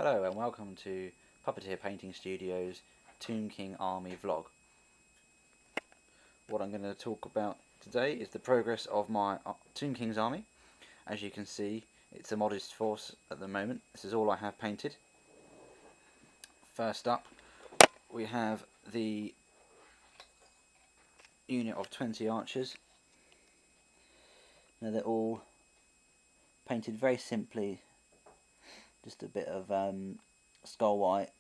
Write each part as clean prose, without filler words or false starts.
Hello and welcome to Puppeteer Painting Studios Tomb King Army vlog. What I'm going to talk about today is the progress of my Tomb King's army. As you can see, it's a modest force at the moment. This is all I have painted. First up, we have the unit of 20 archers. Now they're all painted very simply, just a bit of skull white,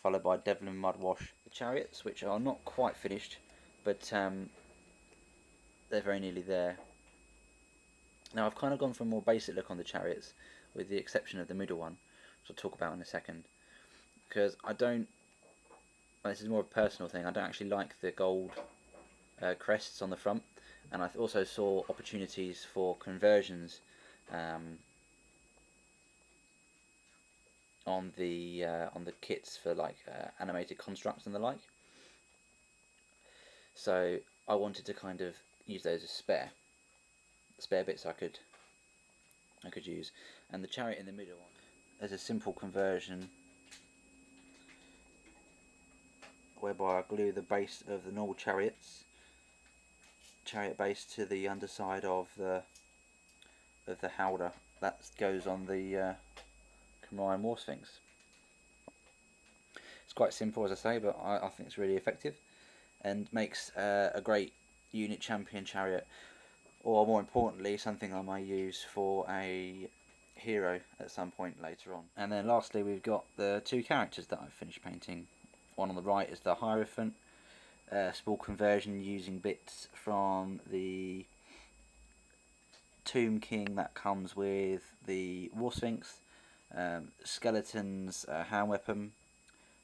followed by Devlin mud wash. The chariots, which are not quite finished, but they're very nearly there. Now I've kind of gone for a more basic look on the chariots, with the exception of the middle one, which I'll talk about in a second, because I don't, well, this is more of a personal thing, I don't actually like the gold crests on the front, and I also saw opportunities for conversions on the kits for like animated constructs and the like. So I wanted to kind of use those as spare bits I could use. And the chariot in the middle one, there's a simple conversion whereby I glue the base of the normal chariot base to the underside of the howdah that goes on the Khmer War Sphinx. It's quite simple, as I say, but I think it's really effective and makes a great unit champion chariot, or more importantly something I might use for a hero at some point later on. And then lastly we've got the two characters that I've finished painting. One on the right is the Hierophant, small conversion using bits from the Tomb King that comes with the War Sphinx, Skeleton's hand weapon,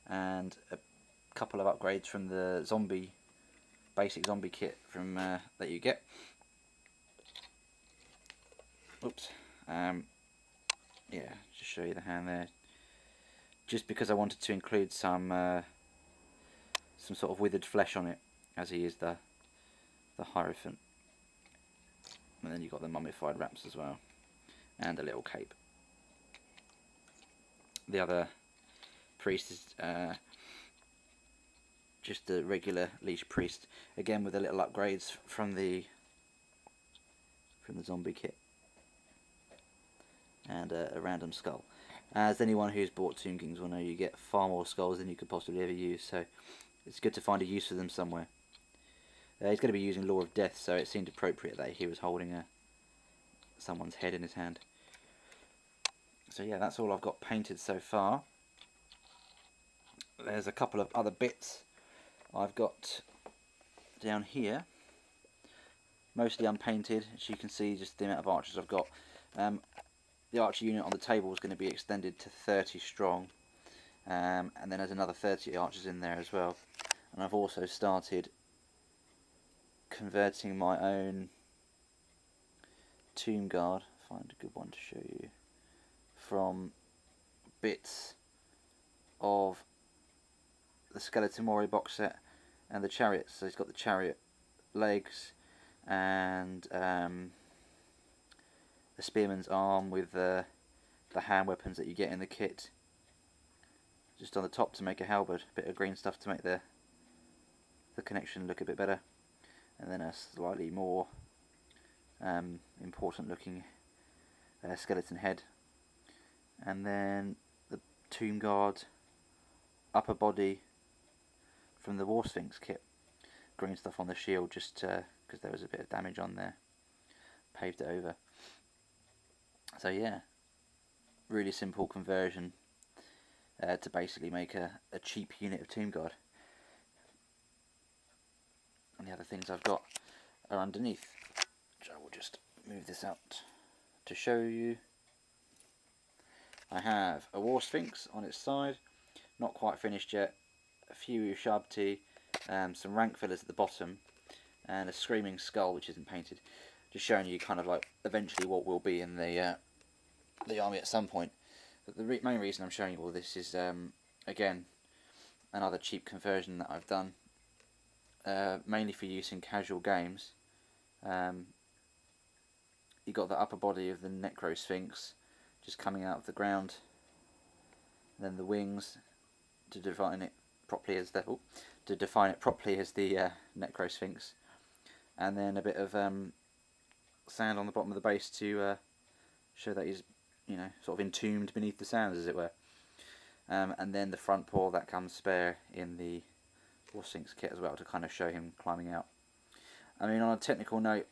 and a couple of upgrades from the basic zombie kit from that you get. Oops. Yeah, just show you the hand there. Just because I wanted to include some sort of withered flesh on it, as he is the Hierophant. And then you've got the mummified wraps as well, and a little cape. The other priest is just the regular leash priest, again with the little upgrades from the zombie kit, and a random skull. As anyone who's bought Tomb Kings will know, you get far more skulls than you could possibly ever use, so it's good to find a use for them somewhere. He's going to be using Law of Death, so it seemed appropriate that he was holding someone's head in his hand. So yeah, that's all I've got painted so far. There's a couple of other bits I've got down here, mostly unpainted. As you can see, just the amount of archers I've got. The archer unit on the table is going to be extended to 30 strong, and then there's another 30 archers in there as well. And I've also started converting my own tomb guard, find a good one to show you, from bits of the Skeleton Warrior box set and the chariots. So he's got the chariot legs and the spearman's arm with the hand weapons that you get in the kit, just on the top to make a halberd, a bit of green stuff to make the connection look a bit better, and then a slightly more important looking skeleton head, and then the tomb guard upper body from the War Sphinx kit, green stuff on the shield just because there was a bit of damage on there, paved it over. So yeah, really simple conversion to basically make a cheap unit of tomb guard. And the other things I've got are underneath, which I will just move this out to show you. I have a War Sphinx on its side, not quite finished yet, a few Ushabti, some rank fillers at the bottom, and a Screaming Skull which isn't painted. Just showing you kind of like eventually what will be in the army at some point. But the main reason I'm showing you all this is again another cheap conversion that I've done, mainly for use in casual games. You got the upper body of the Necro Sphinx just coming out of the ground, And then the wings to define it properly as the Necrosphinx, and then a bit of sand on the bottom of the base to show that he's, you know, sort of entombed beneath the sands, as it were. And then the front paw that comes spare in the War Sphinx kit as well, to kind of show him climbing out. I mean, on a technical note,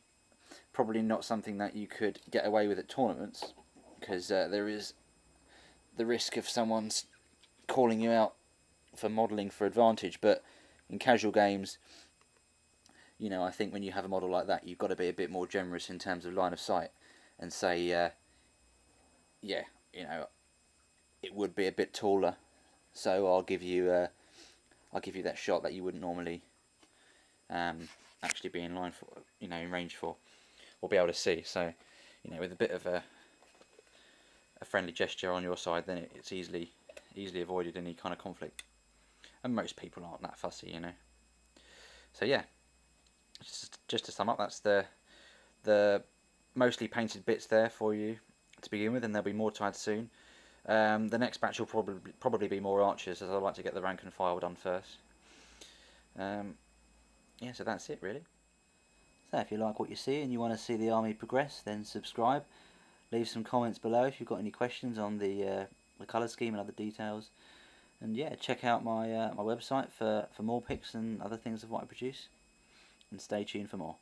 probably not something that you could get away with at tournaments, because there is the risk of someone's calling you out for modelling for advantage. But in casual games, you know, I think when you have a model like that, you've got to be a bit more generous in terms of line of sight, and say, yeah, you know, it would be a bit taller, so I'll give you that shot that you wouldn't normally actually be in line for, you know, in range for, or be able to see. So, you know, with a bit of a friendly gesture on your side, then it's easily avoided any kind of conflict. And most people aren't that fussy, you know. So yeah, just to sum up, that's the mostly painted bits there for you to begin with, and there'll be more tied soon. The next batch will probably be more archers, as I like to get the rank and file done first. Yeah, so that's it really. So if you like what you see and you want to see the army progress, then subscribe. Leave some comments below if you've got any questions on the colour scheme and other details. And yeah, check out my my website for more pics and other things of what I produce. And stay tuned for more.